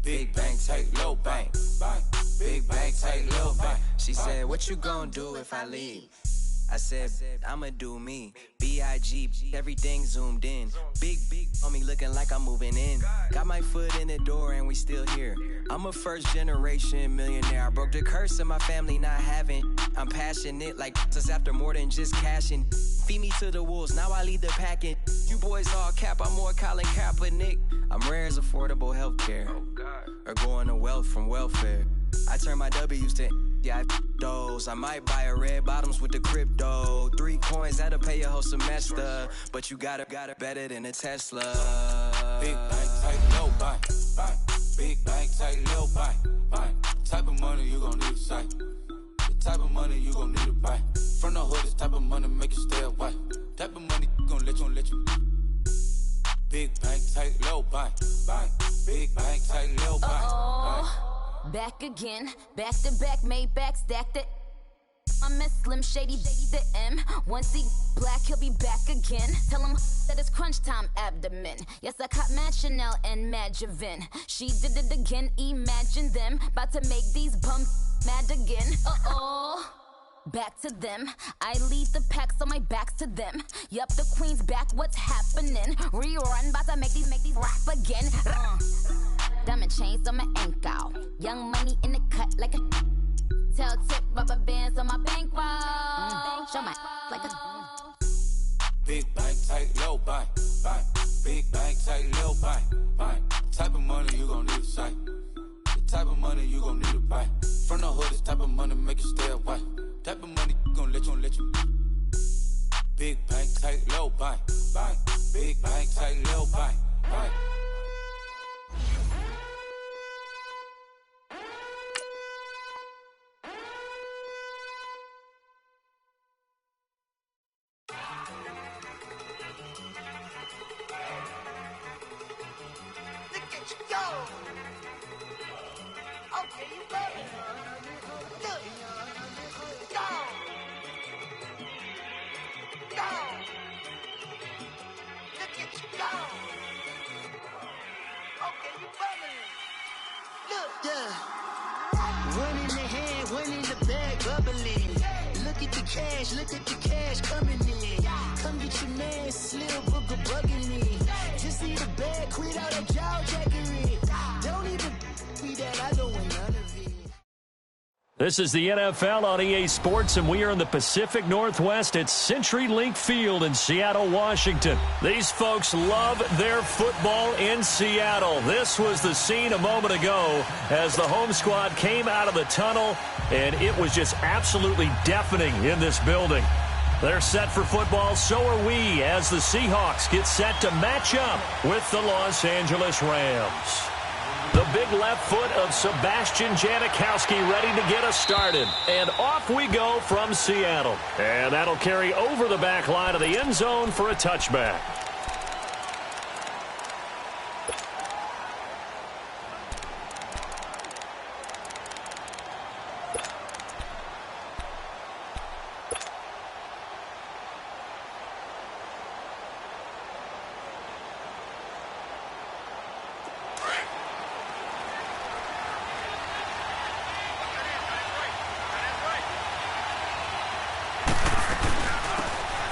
Big bang, take little bang. Big bang, take little bang. She said, what you gonna do if I leave? I said, I'ma do me. B.I.G. Everything zoomed in. Big on me looking like I'm moving in. Got my foot in the door and we still here. I'm a first generation millionaire. I broke the curse of my family not having. I'm passionate like just after more than just cashing. Feed me to the wolves, now I lead the packing. You boys all cap, I'm more Colin Kaepernick. I'm rare as affordable healthcare. Or going to wealth from welfare. I turn my W's to yeah, those. I might buy a red bottoms with the crypto. 3 coins, that'll pay your whole semester. But you got it better than a Tesla. Big bang, take low bang, bang. Big bang, take low bang, bang. Type of money you gon' need to say. The type of money you gon' need to buy. From the hood, this type of money make you stay away. Type of money gon' let you. Big bang, take low bang, bang. Big bang, take low bang, bang. Back again, back to back, made back, stacked it. I'm a Slim Shady, the M. Once he black, he'll be back again. Tell him that it's crunch time abdomen. Yes, I caught Mad Chanel and Mad Javin. She did it again, imagine them. About to make these bums mad again. Back to them. I lead the pack, so my back's to them. Yup, the queen's back, what's happening? Rerun, about to make these rap again. Diamond chains on my ankle. Young money in the cut like a tail tip, rubber bands on my bankroll. Show my like a big bang, take low bang, bang. Big bang, take low bang, bang. Type of money you gon' need to say. The type of money you gon' need to buy. From the hood, this type of money make you stay away. Type of money gon' let you. Big bang, take low bang, bang. Big bang, take low bang, bang. Look at the cash coming in. Come get your man, Slim Booger bugging me. Just need a bag, quit out that jaw jackery. Don't even be that, I don't want none of it. This is the NFL on EA Sports, and we are in the Pacific Northwest at CenturyLink Field in Seattle, Washington. These folks love their football in Seattle. This was the scene a moment ago as the home squad came out of the tunnel, and it was just absolutely deafening in this building. They're set for football, so are we, as the Seahawks get set to match up with the Los Angeles Rams. The big left foot of Sebastian Janikowski ready to get us started. And off we go from Seattle. And that'll carry over the back line of the end zone for a touchback.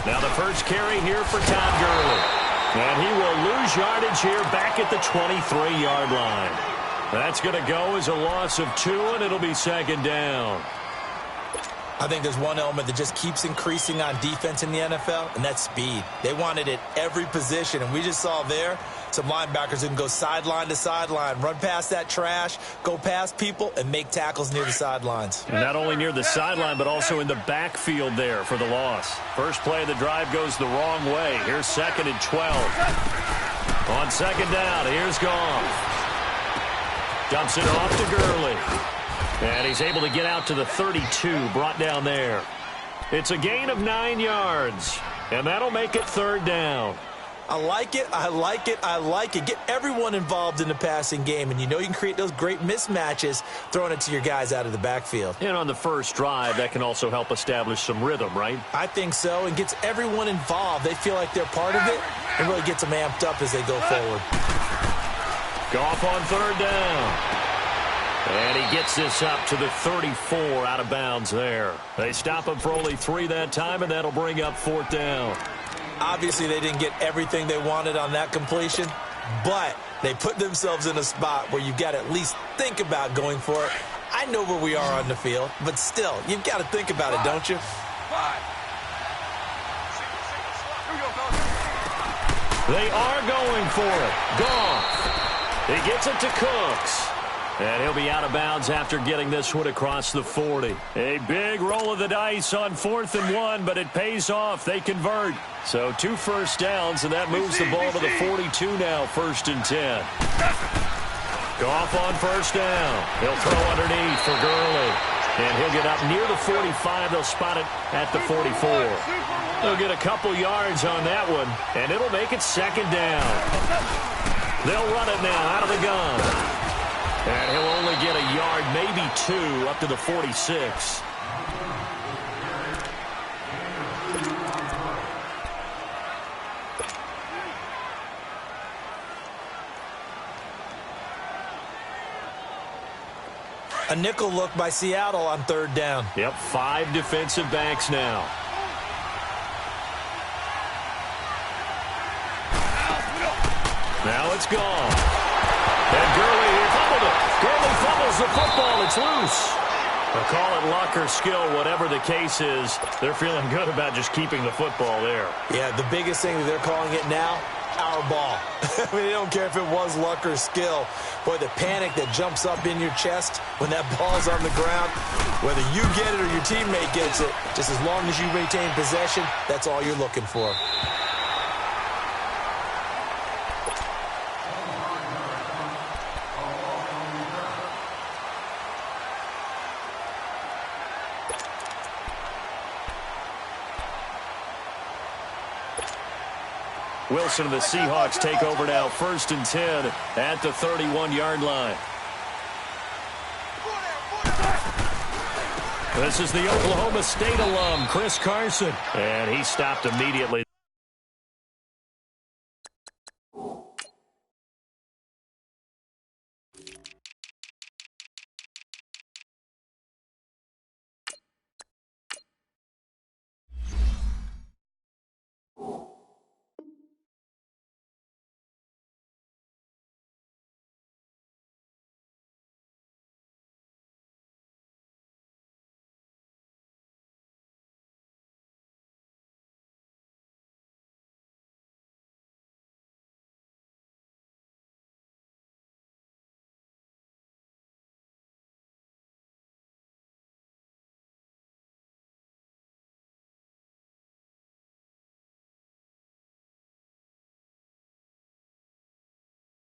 Now the first carry here for Todd Gurley. And he will lose yardage here back at the 23-yard line. That's going to go as a loss of 2, and it'll be second down. I think there's one element that just keeps increasing on defense in the NFL, and that's speed. They want it at every position, and we just saw there some linebackers who can go sideline to sideline, run past that trash, go past people, and make tackles near the sidelines. And not only near the sideline, but also in the backfield there for the loss. First play of the drive goes the wrong way. Here's 2nd and 12. On second down, here's Goff. Dumps it off to Gurley. And he's able to get out to the 32, brought down there. It's a gain of 9 yards, and that'll make it third down. I like it, I like it, I like it. Get everyone involved in the passing game, and you know you can create those great mismatches throwing it to your guys out of the backfield. And on the first drive, that can also help establish some rhythm, right? I think so, and gets everyone involved. They feel like they're part of it, and really gets them amped up as they go forward. Goff on third down. And he gets this up to the 34 out of bounds there. They stop him for only 3 that time, and that'll bring up fourth down. Obviously, they didn't get everything they wanted on that completion, but they put themselves in a spot where you've got to at least think about going for it. I know where we are on the field, but still, you've got to think about it, don't you? They are going for it. Goff. He gets it to Cooks. And he'll be out of bounds after getting this one across the 40. A big roll of the dice on 4th and 1, but it pays off. They convert. So 2 first downs, and that moves the ball to the 42 now, 1st and 10. Goff on first down. He'll throw underneath for Gurley. And he'll get up near the 45. They'll spot it at the 44. They'll get a couple yards on that one, and it'll make it 2nd down. They'll run it now out of the gun. And he'll only get a yard, maybe 2, up to the 46. A nickel look by Seattle on 3rd down. Yep, 5 defensive backs now. Now it's gone. And Gurley, he fumbled it. Gurley fumbles the football. It's loose. They'll call it luck or skill, whatever the case is. They're feeling good about just keeping the football there. Yeah, the biggest thing that they're calling it now, our ball. I mean, they don't care if it was luck or skill. Boy, the panic that jumps up in your chest when that ball's on the ground, whether you get it or your teammate gets it, just as long as you retain possession, that's all you're looking for. Wilson and the Seahawks take over now, 1st and 10 at the 31-yard line. This is the Oklahoma State alum, Chris Carson. And he stopped immediately.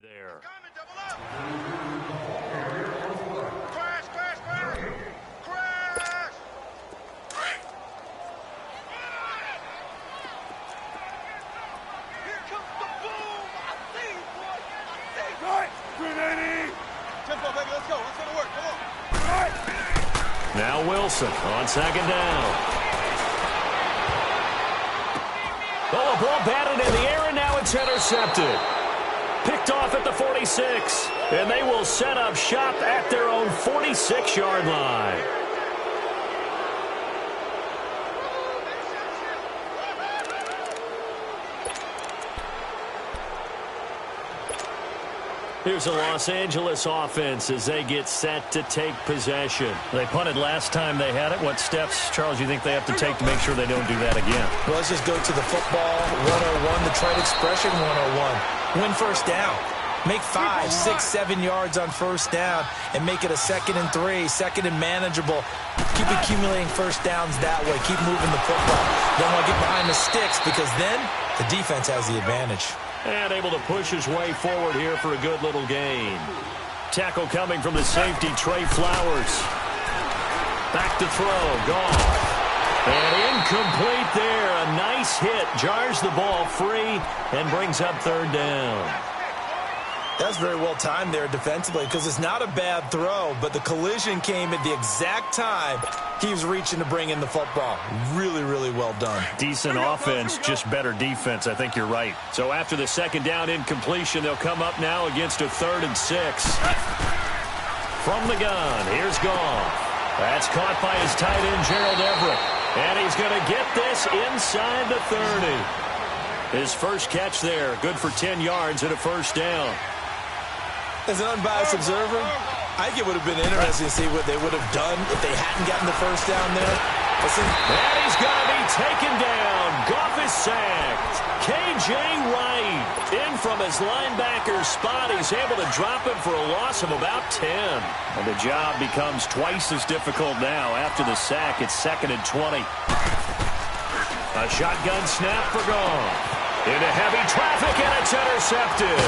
There. Crash, crash, crash! Crash! Here comes the boom! I see you, boy! I see you! Right! 380! Tempo, baby, let's go. Let's go to work. Come on. Right! Now Wilson on 2nd down. Oh, a ball batted in the air, and now it's intercepted. Picked off at the 46, and they will set up shop at their own 46-yard line. Here's a Los Angeles offense as they get set to take possession. They punted last time they had it. What steps, Charles, you think they have to take to make sure they don't do that again? Well, let's just go to the football 101, the trade expression 101. Win first down. Make 5, 6, 7 yards on first down and make it a 2nd and 3, 2nd and manageable. Keep accumulating first downs that way. Keep moving the football. Don't want to get behind the sticks because then the defense has the advantage. And able to push his way forward here for a good little gain. Tackle coming from the safety, Trey Flowers. Back to throw, Goff. And incomplete there. A nice hit. Jars the ball free and brings up 3rd down. That's very well timed there defensively because it's not a bad throw, but the collision came at the exact time he was reaching to bring in the football. Really, really well done. Decent offense, just better defense. I think you're right. So after the second down incompletion, they'll come up now against a 3rd and 6. From the gun, here's Goff. That's caught by his tight end, Gerald Everett. And he's going to get this inside the 30. His first catch there, good for 10 yards and a first down. As an unbiased observer, I think it would have been interesting to see what they would have done if they hadn't gotten the first down there. And he's going to be taken down. Goff is sacked. K.J. Wright in from his linebacker spot. He's able to drop him for a loss of about 10. And the job becomes twice as difficult now. After the sack, it's 2nd and 20. A shotgun snap for Goff. Into heavy traffic, and it's intercepted.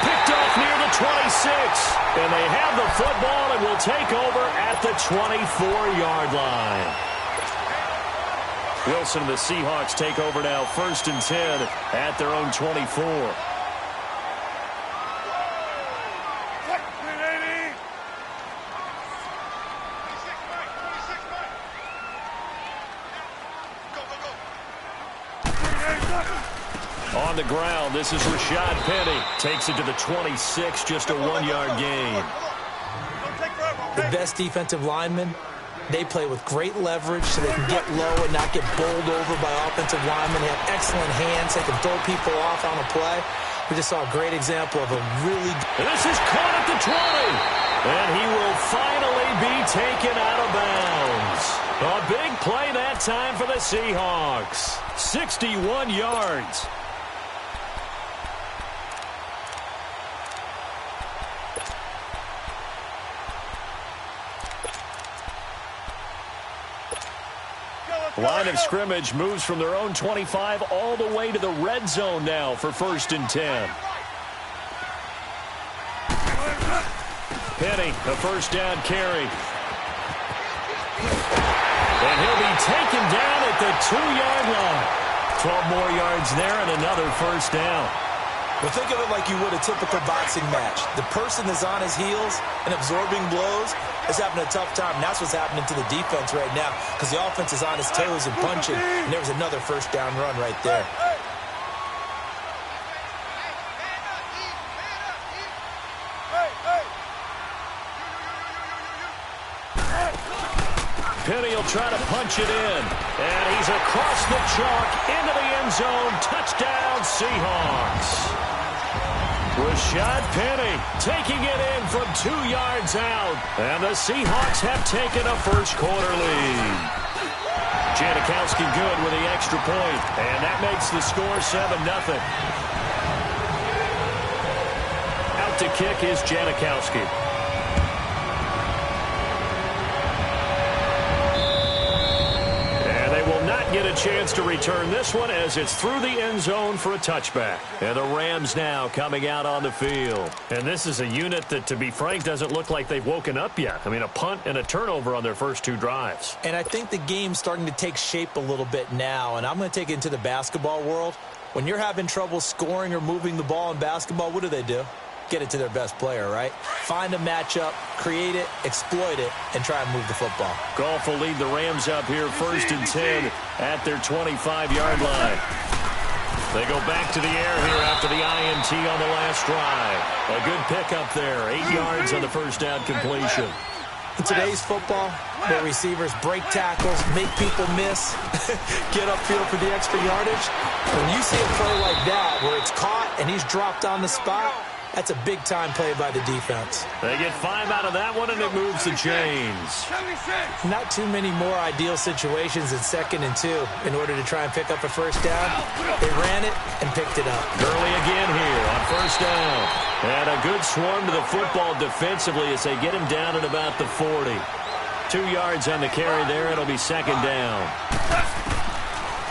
Picked off near the 26. And they have the football and will take over at the 24-yard line. Wilson and the Seahawks take over now, 1st and 10 at their own 24. On the ground, this is Rashad Penny. Takes it to the 26, just a 1-yard gain. The best defensive linemen, they play with great leverage so they can get low and not get bowled over by offensive linemen. They have excellent hands. They can throw people off on a play. We just saw a great example of a really... This is caught at the 20. And he will finally be taken out of bounds. A big play that time for the Seahawks. 61 yards. Line of scrimmage moves from their own 25 all the way to the red zone now for 1st and 10. Penny, a first down carry. And he'll be taken down at the 2-yard line. 12 more yards there and another first down. Well, think of it like you would a typical boxing match. The person that's on his heels and absorbing blows is having a tough time. And that's what's happening to the defense right now because the offense is on his toes and punching. And there was another first down run right there. Penny will try to punch it in. And he's across the chalk into the end zone. Touchdown, Seahawks. Rashad Penny taking it in from 2 yards out. And the Seahawks have taken a first-quarter lead. Janikowski good with the extra point. And that makes the score 7-0. Out to kick is Janikowski. Get a chance to return this one as it's through the end zone for a touchback. And the Rams now coming out on the field. And this is a unit that, to be frank, doesn't look like they've woken up yet. I mean, a punt and a turnover on their first 2 drives. And I think the game's starting to take shape a little bit now. And I'm going to take it into the basketball world. When you're having trouble scoring or moving the ball in basketball, what do? Get it to their best player, right? Find a matchup, create it, exploit it, and try and move the football. Goff will lead the Rams up here 1st and 10 at their 25-yard line. They go back to the air here after the INT on the last drive. A good pickup there, 8 yards on the first down completion. In today's football, where receivers break tackles, make people miss, get upfield for the extra yardage, when you see a play like that where it's caught and he's dropped on the spot, that's a big-time play by the defense. They get 5 out of that one, and it moves the chains. Not too many more ideal situations in 2nd and 2 in order to try and pick up a first down. They ran it and picked it up. Gurley again here on first down. And a good swarm to the football defensively as they get him down at about the 40. 2 yards on the carry there. It'll be 2nd down.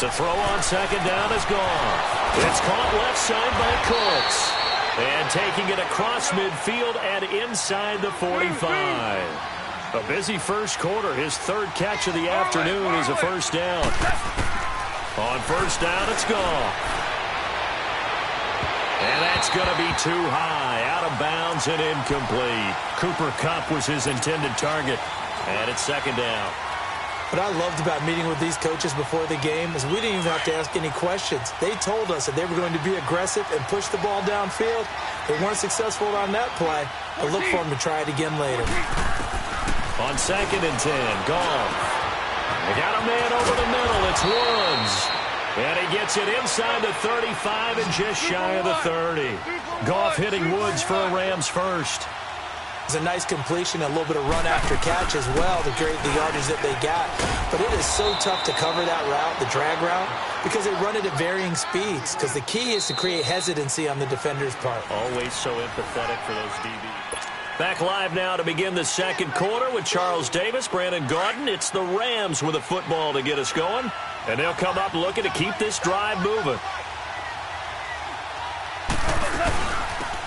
To throw on 2nd down is gone. It's caught left side by Cooks. And taking it across midfield and inside the 45. A busy first quarter. His 3rd catch of the afternoon is a first down. On first down, it's gone. And that's going to be too high, out of bounds and incomplete. Cooper Kupp was his intended target, and it's second down. What I loved about meeting with these coaches before the game is we didn't even have to ask any questions. They told us that they were going to be aggressive and push the ball downfield. They weren't successful on that play, but look for them to try it again later. On 2nd and 10, Goff. They got a man over the middle. It's Woods. And he gets it inside the 35 and just shy of the 30. Goff hitting Woods for a Rams first. It's a nice completion, a little bit of run after catch as well to create the yardage that they got. But it is so tough to cover that route, the drag route, because they run it at varying speeds. Because the key is to create hesitancy on the defender's part. Always so empathetic for those DBs. Back live now to begin the second quarter with Charles Davis, Brandon Gaudin. It's the Rams with a football to get us going. And they'll come up looking to keep this drive moving.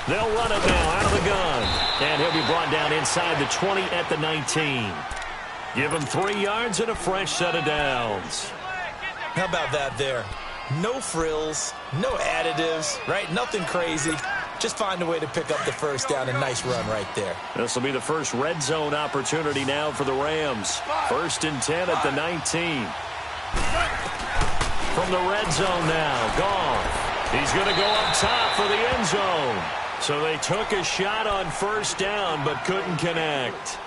They'll run it now out of the gun. And he'll be brought down inside the 20 at the 19. Give him 3 yards and a fresh set of downs. How about that there? No frills, no additives, right? Nothing crazy. Just find a way to pick up the first down. A nice run right there. This will be the first red zone opportunity now for the Rams. 1st and 10 at the 19. From the red zone now, Goff. He's going to go up top for the end zone. So they took a shot on 1st down, but couldn't connect.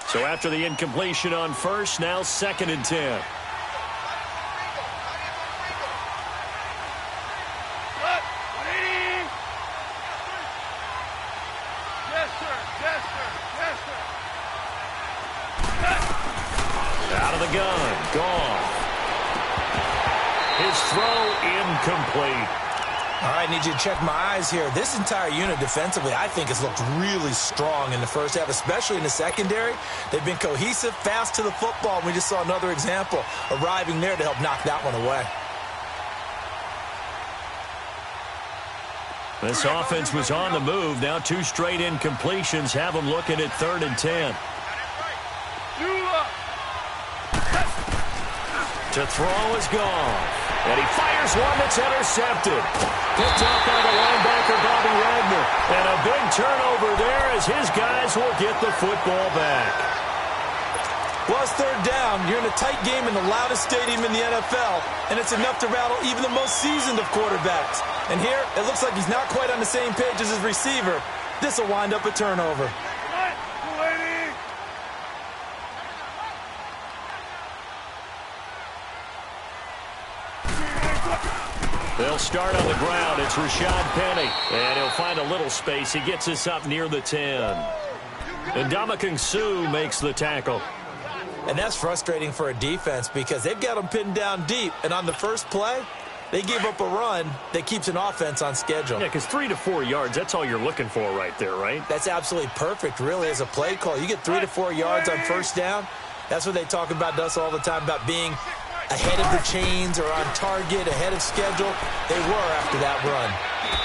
So after the incompletion on 1st, now 2nd and 10. Out of the gun, Goff. His throw incomplete. All right, I need you to check my eyes here. This entire unit defensively, I think, has looked really strong in the first half, especially in the secondary. They've been cohesive, fast to the football. We just saw another example arriving there to help knock that one away. This offense was on the move. Now 2 straight incompletions have them looking at 3rd and 10. To throw is Goff. And he fires one that's intercepted. Picked up by the linebacker, Bobby Wagner. And a big turnover there as his guys will get the football back. Well, it's 3rd down. You're in a tight game in the loudest stadium in the NFL, and it's enough to rattle even the most seasoned of quarterbacks. And here, it looks like he's not quite on the same page as his receiver. This will wind up a turnover. They'll start on the ground. It's Rashad Penny. And he'll find a little space. He gets us up near the 10. And Ndamukong Suh makes the tackle. And that's frustrating for a defense because they've got them pinned down deep. And on the first play, they gave up a run that keeps an offense on schedule. Yeah, because 3 to 4 yards, that's all you're looking for right there, right? That's absolutely perfect, really, as a play call. You get 3 to 4 yards on 1st down. That's what they talk about us all the time, about being ahead of the chains or on target, ahead of schedule. They were after that run.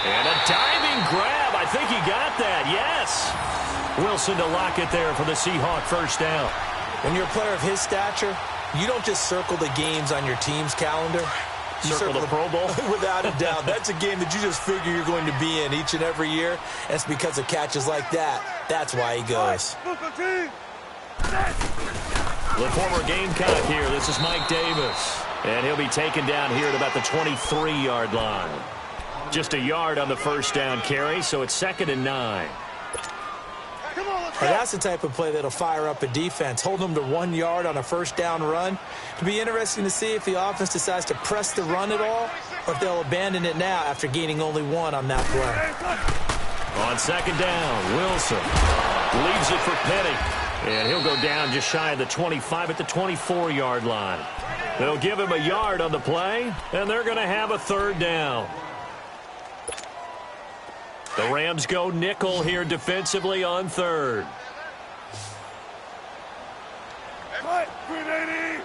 And a diving grab. I think he got that. Yes. Wilson to lock it there for the Seahawk 1st down. When you're a player of his stature, you don't just circle the games on your team's calendar. You circle the Pro Bowl? Without a doubt. That's a game that you just figure you're going to be in each and every year. And it's because of catches like that. That's why he goes. The former Gamecock here. This is Mike Davis. And he'll be taken down here at about the 23-yard line. Just a yard on the 1st down carry, so it's 2nd and 9. Now that's the type of play that'll fire up a defense. Hold them to 1 yard on a 1st down run. It'll be interesting to see if the offense decides to press the run at all or if they'll abandon it now after gaining only 1 on that play. On 2nd down, Wilson leaves it for Penny. And he'll go down just shy of the 25 at the 24-yard line. They'll give him a yard on the play, and they're going to have a 3rd down. The Rams go nickel here defensively on 3rd. Hey, 380.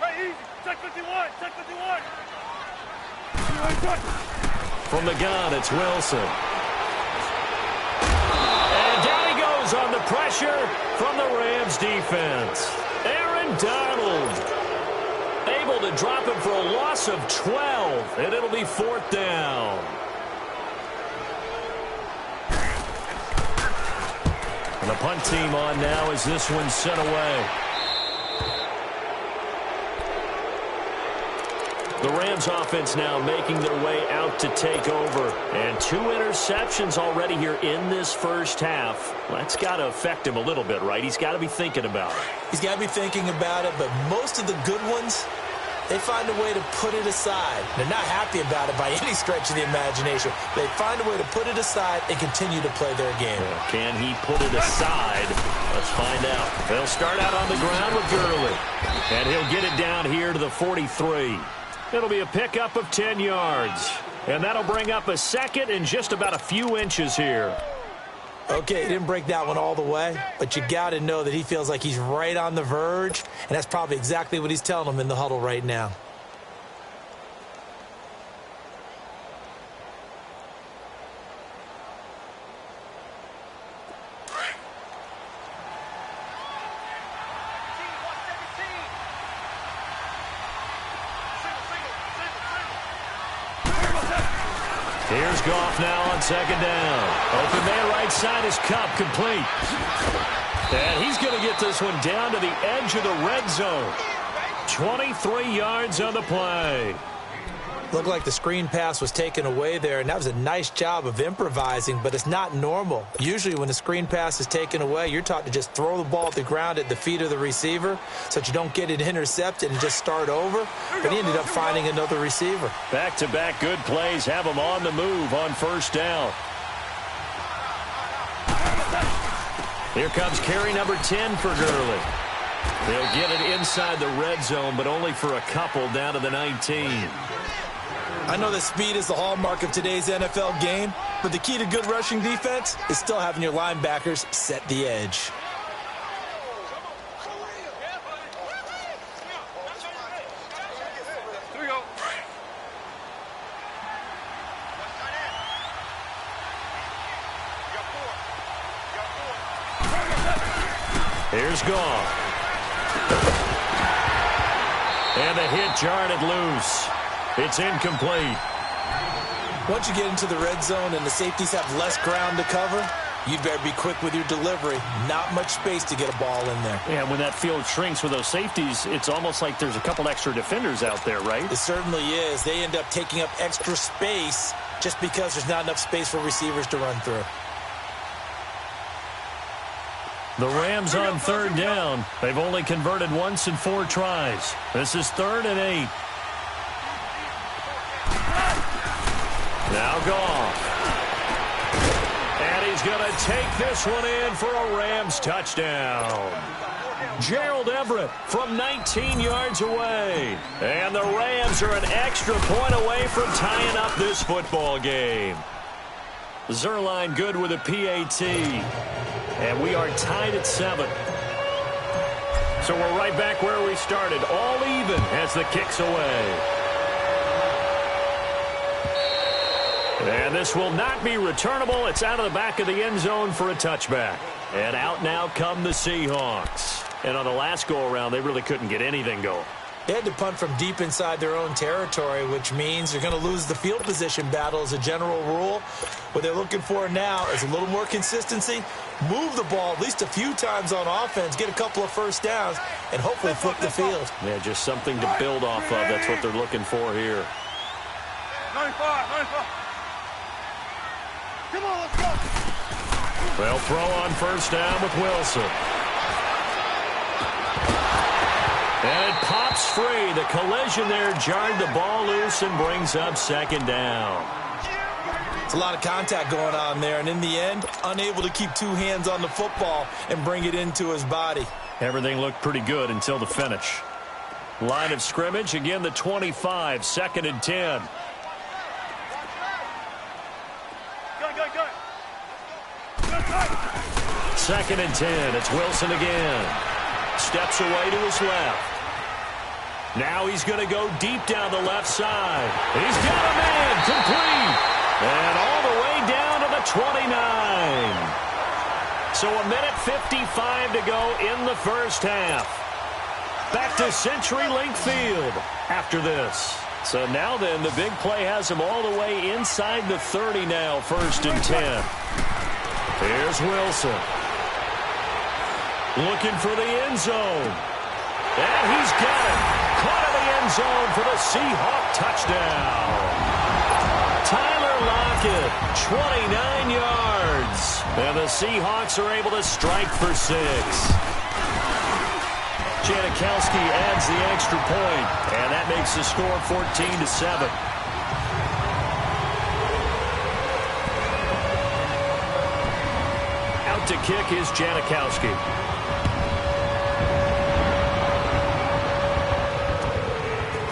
Hey, easy. Check 51. Check 51. From the gun, it's Wilson. And down he goes on the pressure from the Rams defense. Aaron Donald. able to drop him for a loss of 12, and it'll be 4th down. And the punt team on now as this one's sent away. The Rams offense now making their way out to take over. And 2 interceptions already here in this first half. Well, that's got to affect him a little bit, right? He's got to be thinking about it. He's got to be thinking about it, but most of the good ones, they find a way to put it aside. They're not happy about it by any stretch of the imagination. They find a way to put it aside and continue to play their game. Well, can he put it aside? Let's find out. They'll start out on the ground with Gurley. And he'll get it down here to the 43. It'll be a pickup of 10 yards. And that'll bring up a second and just about a few inches here. Okay, he didn't break that one all the way, but you got to know that he feels like he's right on the verge, and that's probably exactly what he's telling them in the huddle right now. Here's Goff now on 2nd down. Open man right side is Cup, complete. And he's going to get this one down to the edge of the red zone. 23 yards on the play. Looked like the screen pass was taken away there, and that was a nice job of improvising, but it's not normal. Usually when the screen pass is taken away, you're taught to just throw the ball at the ground at the feet of the receiver so that you don't get it intercepted and just start over, but he ended up finding another receiver. Back-to-back good plays have him on the move on 1st down. Here comes carry number 10 for Gurley. They'll get it inside the red zone, but only for a couple down to the 19. I know that speed is the hallmark of today's NFL game, but the key to good rushing defense is still having your linebackers set the edge. Here's Goff. And the hit jarred it loose. It's incomplete. Once you get into the red zone and the safeties have less ground to cover, you better be quick with your delivery. Not much space to get a ball in there. Yeah, when that field shrinks with those safeties, it's almost like there's a couple extra defenders out there, right? It certainly is. They end up taking up extra space just because there's not enough space for receivers to run through. The Rams on 3rd down. They've only converted once in 4 tries. This is 3rd and 8. Now Goff. And he's going to take this one in for a Rams touchdown. Gerald Everett from 19 yards away. And the Rams are an extra point away from tying up this football game. Zerline good with a PAT. And we are tied at 7. So we're right back where we started. All even as the kick's away. And this will not be returnable. It's out of the back of the end zone for a touchback. And out now come the Seahawks. And on the last go-around, they really couldn't get anything going. They had to punt from deep inside their own territory, which means they're going to lose the field position battle as a general rule. What they're looking for now is a little more consistency, move the ball at least a few times on offense, get a couple of first downs, and hopefully flip the field. Yeah, just something to build off of. That's what they're looking for here. 95. Come on, let's go. They'll throw on 1st down with Wilson. And it pops free. The collision there jarred the ball loose and brings up 2nd down. It's a lot of contact going on there, and in the end, unable to keep 2 hands on the football and bring it into his body. Everything looked pretty good until the finish. Line of scrimmage, again the 25, 2nd and 10. Go. 2nd and 10. It's Wilson again. Steps away to his left. Now he's going to go deep down the left side. He's got a man complete. And all the way down to the 29. So 1:55 to go in the first half. back to CenturyLink Field after this. So now then, the big play has him all the way inside the 30 now, 1st and 10. Here's Wilson. Looking for the end zone. And he's got it. Caught in the end zone for the Seahawk touchdown. Tyler Lockett, 29 yards. And the Seahawks are able to strike for 6. Janikowski adds the extra point, and that makes the score 14-7. Out to kick is Janikowski.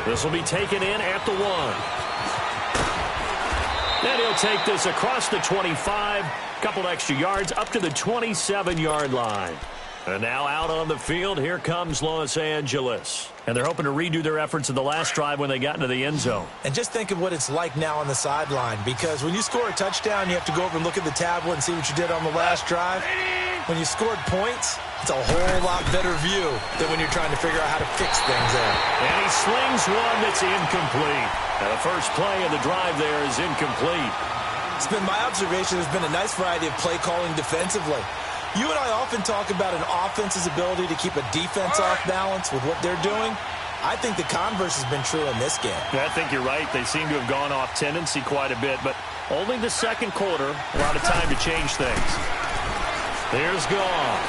This will be taken in at the 1. And he'll take this across the 25, couple extra yards up to the 27-yard line. And now out on the field, here comes Los Angeles. And they're hoping to redo their efforts in the last drive when they got into the end zone. And just think of what it's like now on the sideline, because when you score a touchdown, you have to go over and look at the tablet and see what you did on the last drive. When you scored points, it's a whole lot better view than when you're trying to figure out how to fix things there. And he slings one that's incomplete. And the first play of the drive there is incomplete. It's been my observation there's been a nice variety of play calling defensively. You and I often talk about an offense's ability to keep a defense off balance with what they're doing. I think the converse has been true in this game. Yeah, I think you're right. They seem to have gone off tendency quite a bit, but only the second quarter, a lot of time to change things. Here's Goff.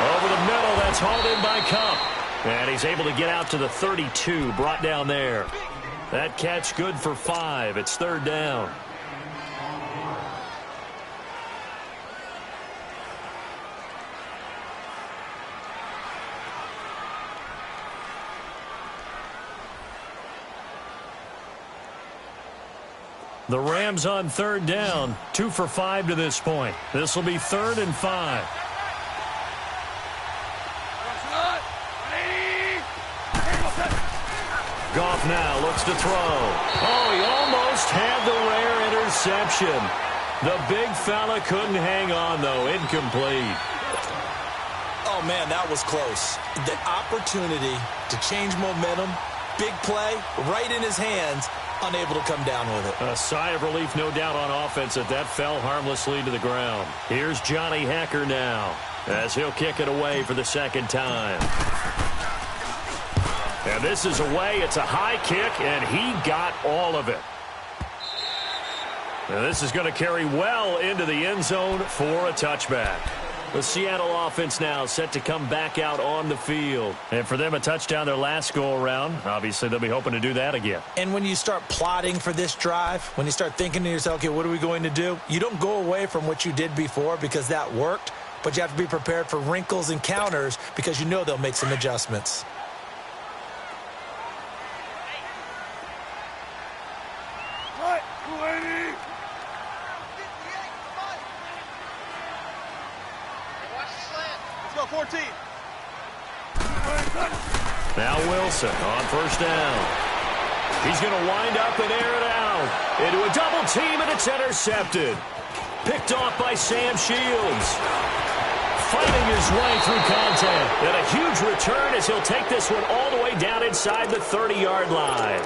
Over the middle, that's hauled in by Cup. And he's able to get out to the 32, brought down there. That catch good for 5. It's 3rd down. The Rams on 3rd down, 2 for 5 to this point. This will be 3rd and 5. Goff now looks to throw. Oh, he almost had the rare interception. The big fella couldn't hang on, though. Incomplete. Oh, man, that was close. The opportunity to change momentum, big play, right in his hands, unable to come down with it. A sigh of relief, no doubt, on offense that fell harmlessly to the ground. Here's Johnny Hecker now as he'll kick it away for the 2nd time. And this is away. It's a high kick, and he got all of it. And this is going to carry well into the end zone for a touchback. The Seattle offense now set to come back out on the field. And for them, a touchdown their last go-around. Obviously, they'll be hoping to do that again. And when you start plotting for this drive, when you start thinking to yourself, okay, what are we going to do? You don't go away from what you did before because that worked, but you have to be prepared for wrinkles and counters because you know they'll make some adjustments. Now Wilson on 1st down. He's going to wind up and air it out into a double team, and it's intercepted. Picked off by Sam Shields. Fighting his way through contact. And a huge return as he'll take this one all the way down inside the 30-yard line.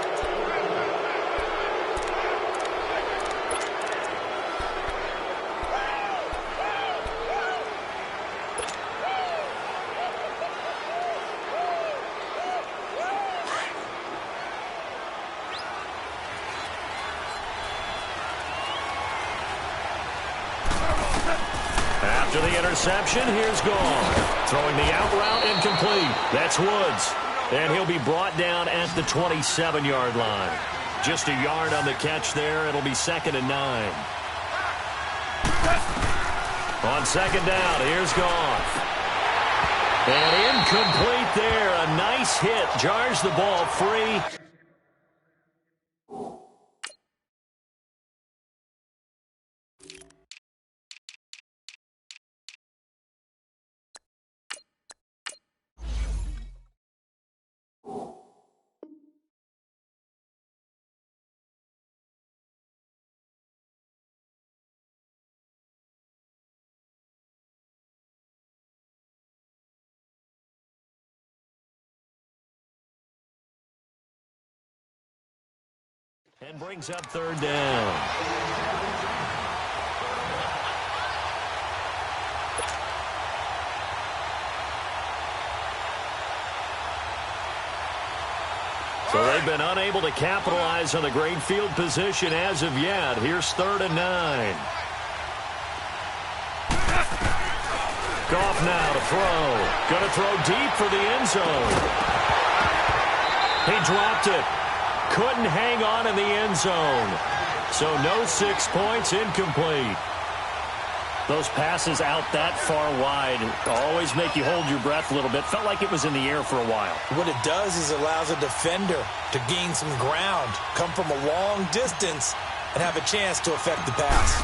After the interception, here's Goff. Throwing the out route incomplete. That's Woods. And he'll be brought down at the 27-yard line. Just a yard on the catch there. It'll be 2nd and 9. On 2nd down, here's Goff. And incomplete there. A nice hit. Jars the ball free. And brings up third down. So they've been unable to capitalize on the great field position as of yet. Here's 3rd and 9. Goff now to throw. Going to throw deep for the end zone. He dropped it. Couldn't hang on in the end zone. So no 6 points, incomplete. Those passes out that far wide always make you hold your breath a little bit. Felt like it was in the air for a while. What it does is it allows a defender to gain some ground, come from a long distance, and have a chance to affect the pass.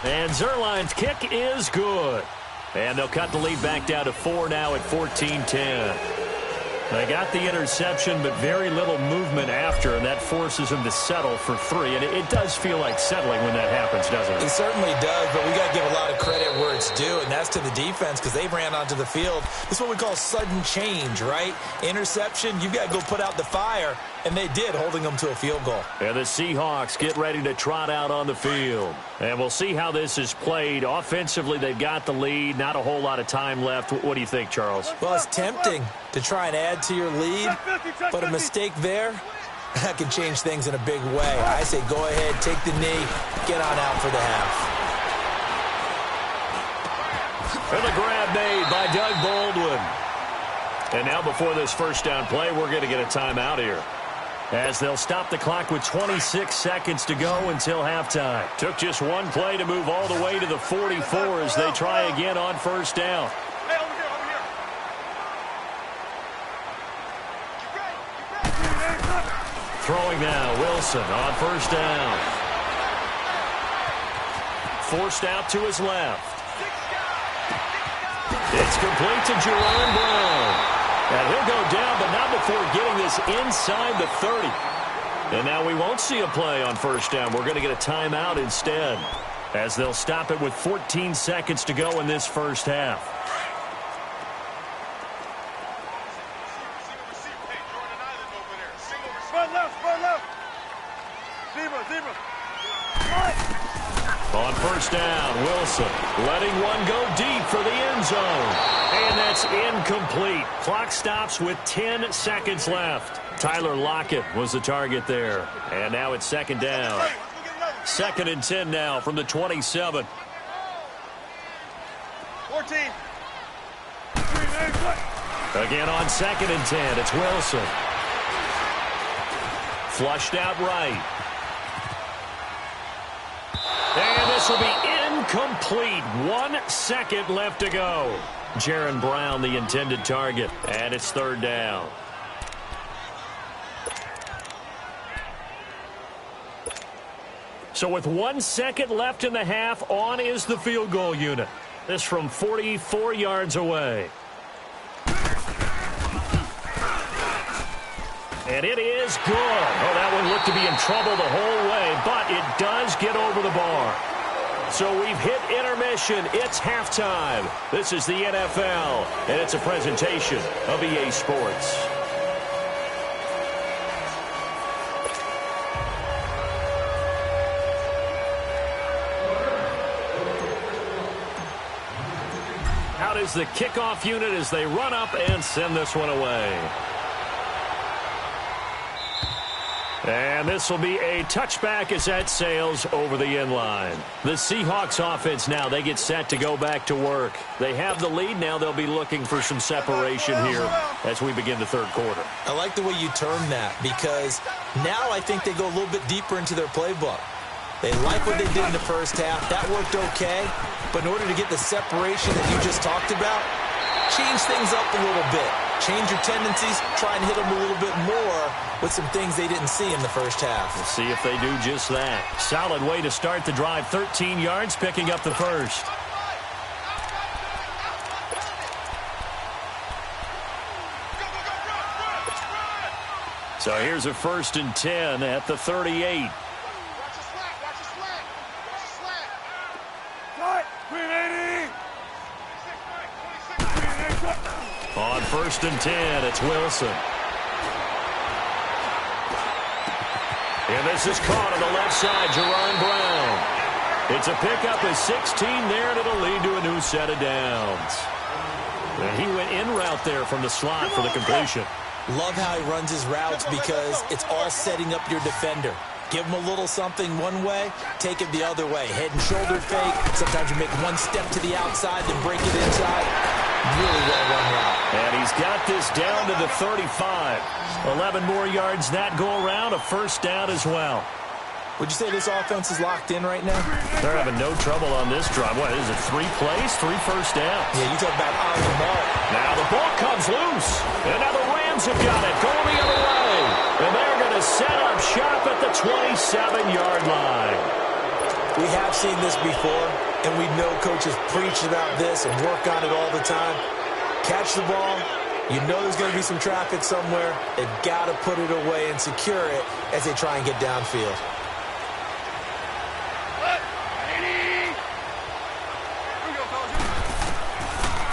And Zerline's kick is good. And they'll cut the lead back down to 4 now at 14-10. They got the interception, but very little movement after, and that forces them to settle for 3. And it does feel like settling when that happens, doesn't it? It certainly does, but we got to give a lot of credit where it's due, and that's to the defense because they ran onto the field. This is what we call sudden change, right? Interception, you got to go put out the fire, and they did, holding them to a field goal. And the Seahawks get ready to trot out on the field. And we'll see how this is played. Offensively, they've got the lead. Not a whole lot of time left. What do you think, Charles? Well, it's tempting to try and add to your lead, but a mistake there, that can change things in a big way. I say go ahead, take the knee, get on out for the half. And the grab made by Doug Baldwin. And now before this first down play, we're going to get a timeout here, as they'll stop the clock with 26 seconds to go until halftime. Took just one play to move all the way to the 44 as they try again on first down. Hey, over here, over here. Throwing now, Wilson on first down. Forced out to his left. It's complete to Jerome Brown. And he'll go down, but not before getting this inside the 30. And now we won't see a play on first down. We're going to get a timeout instead, as they'll stop it with 14 seconds to go in this first half. Spun left. Zebra. On first down, Wilson letting one go deep for the end zone. And that's incomplete. Clock stops with 10 seconds left. Tyler Lockett was the target there. And now it's second down. 2nd and 10 now from the 27. 14. Again on 2nd and 10, it's Wilson. Flushed out right. And this will be incomplete. 1 second left to go. Jaron Brown, the intended target. And it's third down. So with 1 second left in the half, on is the field goal unit. This from 44 yards away. And it is good. Oh, that one looked to be in trouble the whole way, but it does get over the bar. So we've hit intermission. It's halftime. This is the NFL, and it's a presentation of EA Sports. Out is the kickoff unit as they run up and send this one away. And this will be a touchback as that sails over the end line. The Seahawks offense now, they get set to go back to work. They have the lead. Now they'll be looking for some separation here as we begin the third quarter. I like the way you term that, because now I think they go a little bit deeper into their playbook. They like what they did in the first half. That worked okay. But in order to get the separation that you just talked about, change things up a little bit. Change your tendencies, try and hit them a little bit more with some things they didn't see in the first half. We'll see if they do just that. Solid way to start the drive. 13 yards, picking up the first. So here's a 1st and 10 at the 38. On 1st and 10, it's Wilson. And this is caught on the left side, Jerron Brown. It's a pickup of 16 there, and it'll lead to a new set of downs. And he went in route there from the slot for the completion. Love how he runs his routes because it's all setting up your defender. Give him a little something one way, take it the other way. Head and shoulder fake. Sometimes you make one step to the outside, then break it inside. Really well-run route. And he's got this down to the 35. 11 more yards that go around, a first down as well. Would you say this offense is locked in right now? They're having no trouble on this drive. What is it, 3 plays, 3 first downs? Yeah, you talk about on the mark. Now the ball comes loose. And now the Rams have got it, going the other way. And they're going to set up shop at the 27-yard line. We have seen this before, and we know coaches preach about this and work on it all the time. Catch the ball. You know there's going to be some traffic somewhere. They've got to put it away and secure it as they try and get downfield.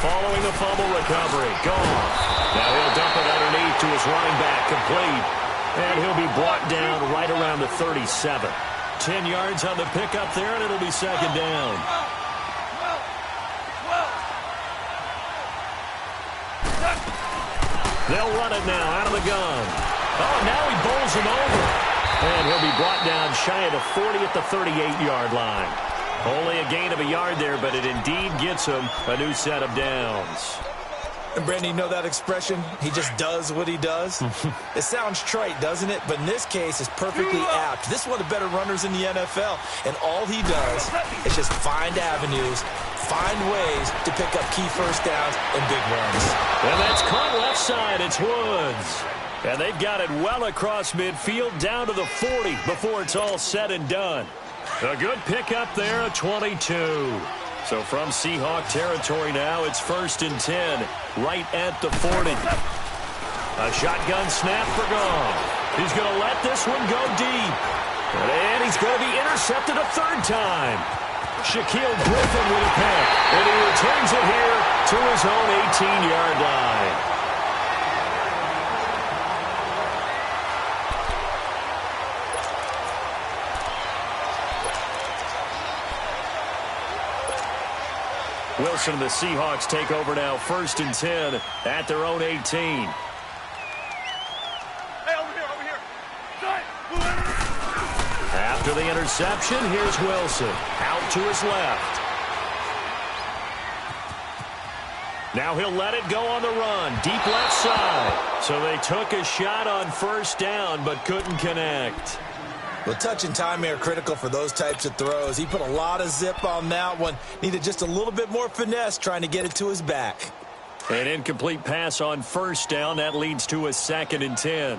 Following the fumble recovery, gone. Now he'll dump it underneath to his running back, complete. And he'll be brought down right around the 37. 10 yards on the pickup there, and it'll be second down. They'll run it now out of the gun. Oh, now he bowls him over. And he'll be brought down shy of the 40 at the 38-yard line. Only a gain of a yard there, but it indeed gets him a new set of downs. And, Brandon, you know that expression? He just does what he does? It sounds trite, doesn't it? But in this case, it's perfectly apt. This is one of the better runners in the NFL. And all he does is just find avenues, find ways to pick up key first downs and big runs. And that's caught left side. It's Woods. And they've got it well across midfield down to the 40 before it's all said and done. A good pickup there at 22. So from Seahawk territory now, it's 1st and 10, right at the 40. A shotgun snap for Goff. He's going to let this one go deep. And he's going to be intercepted a 3rd time. Shaquille Griffin with a pick. And he returns it here to his own 18-yard line. Wilson and the Seahawks take over now, 1st and 10 at their own 18. Hey, over here. After the interception, here's Wilson. Out to his left. Now he'll let it go on the run. Deep left side. So they took a shot on 1st down, but couldn't connect. Well, touch and time are critical for those types of throws. He put a lot of zip on that one. Needed just a little bit more finesse trying to get it to his back. An incomplete pass on 1st down. That leads to a 2nd and 10.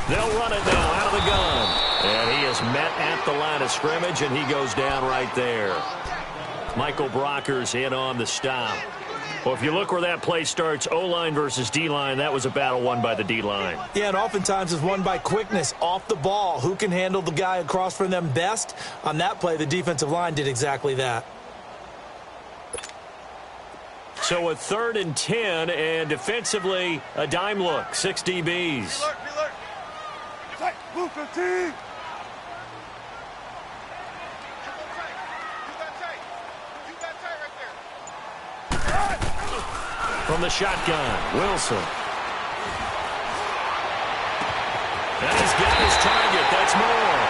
They'll run it now out of the gun. And he is met at the line of scrimmage, and he goes down right there. Michael Brocker's in on the stop. Well, if you look where that play starts, O-line versus D-line, that was a battle won by the D-line. Yeah, and oftentimes it's won by quickness off the ball. Who can handle the guy across from them best? On that play, the defensive line did exactly that. So a 3rd and 10, and defensively, a dime look. 6 DBs. Be alert. Tight, move 15. From the shotgun, Wilson. And he's got his target. That's more.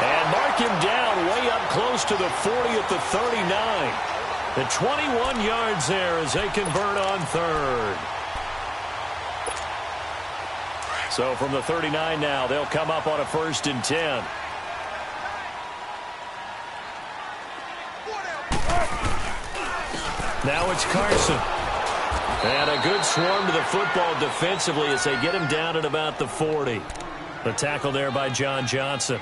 And mark him down way up close to the 40 at the 39. The 21 yards there as they convert on 3rd. So from the 39 now, they'll come up on a 1st and 10. Now it's Carson. And a good swarm to the football defensively as they get him down at about the 40. The tackle there by John Johnson.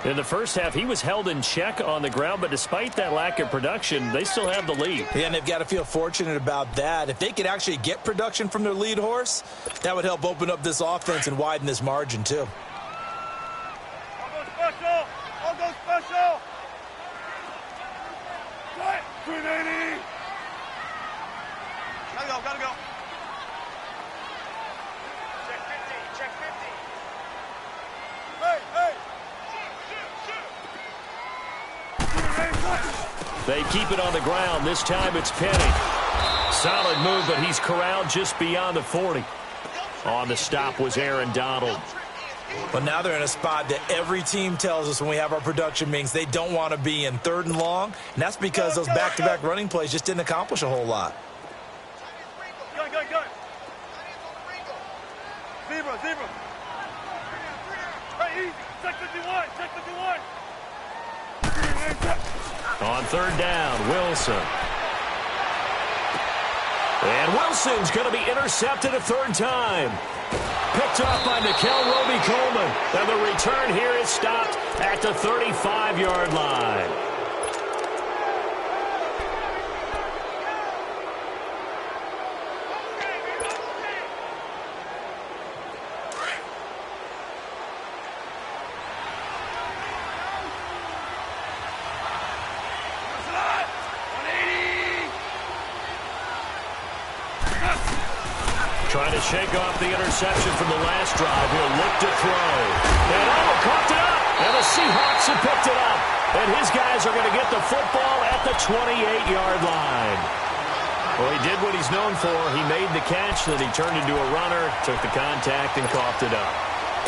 In the first half, he was held in check on the ground, but despite that lack of production, they still have the lead. Yeah, and they've got to feel fortunate about that. If they could actually get production from their lead horse, that would help open up this offense and widen this margin, too. I'll go special. Tight, 380. Gotta go. Check 50. They keep it on the ground. This time it's Penny. Solid move, but he's corralled just beyond the 40. On the stop was Aaron Donald. But now they're in a spot that every team tells us when we have our production meetings they don't want to be in, 3rd and long. And that's because those back-to-back running plays just didn't accomplish a whole lot. Gun. Zebra. Hey, easy. Check 51. On 3rd down, Wilson. And Wilson's going to be intercepted a 3rd time. Picked up by Nickel Roby-Coleman. And the return here is stopped at the 35-yard line. Trying to shake off the interception from the last drive. He'll look to throw. And coughed it up. And the Seahawks have picked it up. And his guys are going to get the football at the 28-yard line. Well, he did what he's known for. He made the catch, then he turned into a runner, took the contact, and coughed it up.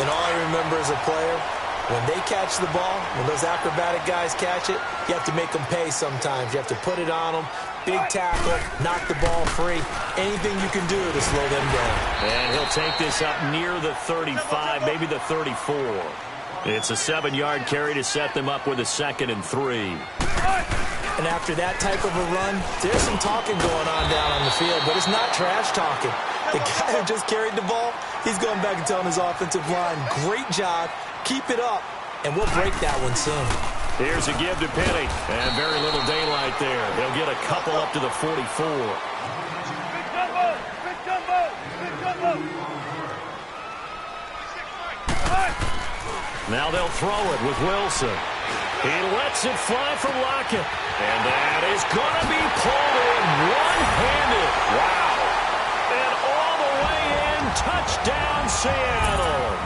And all I remember as a player, when they catch the ball, when those acrobatic guys catch it, you have to make them pay sometimes. You have to put it on them. Big tackle, knock the ball free. Anything you can do to slow them down. And he'll take this up near the 35, maybe the 34. It's a 7-yard carry to set them up with a 2nd and 3. And after that type of a run, there's some talking going on down on the field, but it's not trash talking. The guy who just carried the ball, he's going back and telling his offensive line, great job, keep it up, and we'll break that one soon. Here's a give to Penny, and very little daylight there. He'll get a couple up to the 44. Big jumbo. Now they'll throw it with Wilson. He lets it fly from Lockett. And that is going to be pulled in one-handed. Wow. And all the way in, touchdown Seattle.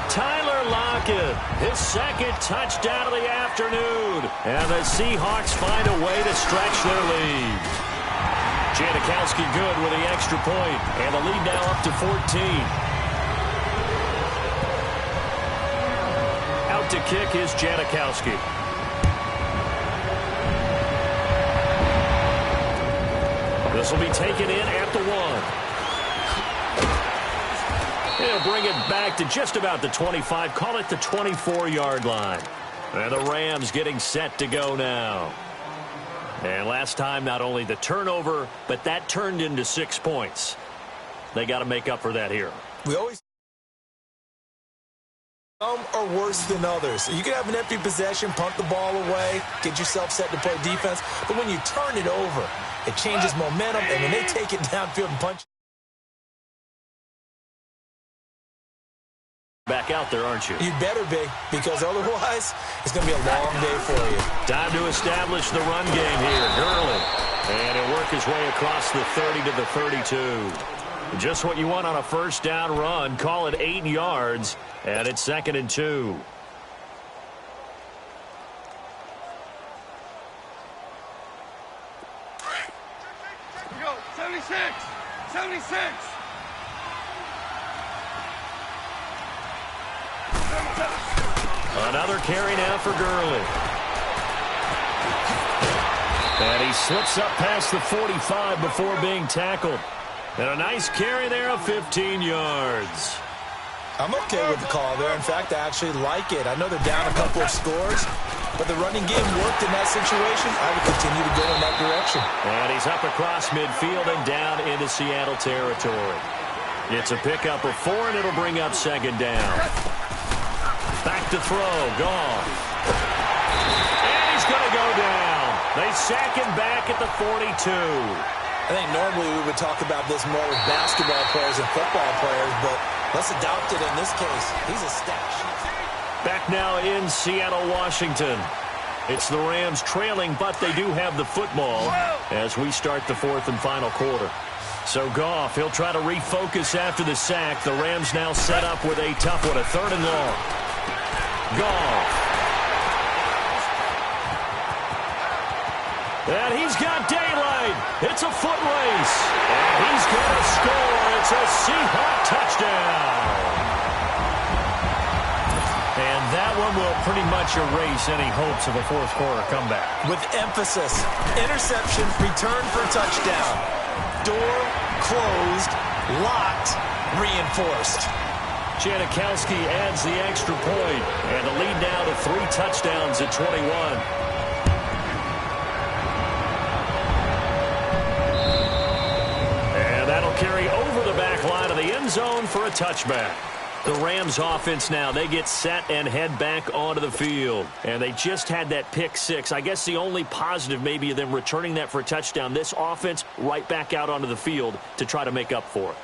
Tyler Lockett, his 2nd touchdown of the afternoon. And the Seahawks find a way to stretch their lead. Janikowski good with the extra point. And the lead now up to 14. Out to kick is Janikowski. This will be taken in at the 1. He'll bring it back to just about the 25. Call it the 24-yard line. And the Rams getting set to go now. And last time, not only the turnover, but that turned into 6 points. They got to make up for that here. We always some are worse than others. You can have an empty possession, punt the ball away, get yourself set to play defense. But when you turn it over, it changes momentum. And when they take it downfield and punch. Back out there, aren't you? You better be, because otherwise it's going to be a long day for you. Time to establish the run game here. Gurley. And he'll work his way across the 30 to the 32. Just what you want on a 1st down run. Call it 8 yards, and it's 2nd and 2. Go, 76. Another carry now for Gurley. And he slips up past the 45 before being tackled. And a nice carry there of 15 yards. I'm okay with the call there. In fact, I actually like it. I know they're down a couple of scores, but the running game worked in that situation. I would continue to go in that direction. And he's up across midfield and down into Seattle territory. It's a pickup of 4, and it'll bring up 2nd down. Back to throw. Gone. And he's going to go down. They sack him back at the 42. I think normally we would talk about this more with basketball players and football players, but let's adopt it in this case. He's a stash. Back now in Seattle, Washington. It's the Rams trailing, but they do have the football as we start the 4th and final quarter. So Goff, he'll try to refocus after the sack. The Rams now set up with a tough one, a 3rd and long. Goff. And he's got daylight. It's a foot race. And he's going to score. It's a Seahawk touchdown. And that one will pretty much erase any hopes of a fourth-quarter comeback. With emphasis, interception, return for touchdown. Door closed, locked, reinforced. Janikowski adds the extra point, and the lead now to 3 touchdowns at 21. And that'll carry over the back line of the end zone for a touchback. The Rams offense now, they get set and head back onto the field. And they just had that pick 6. I guess the only positive maybe of them returning that for a touchdown. This offense right back out onto the field to try to make up for it.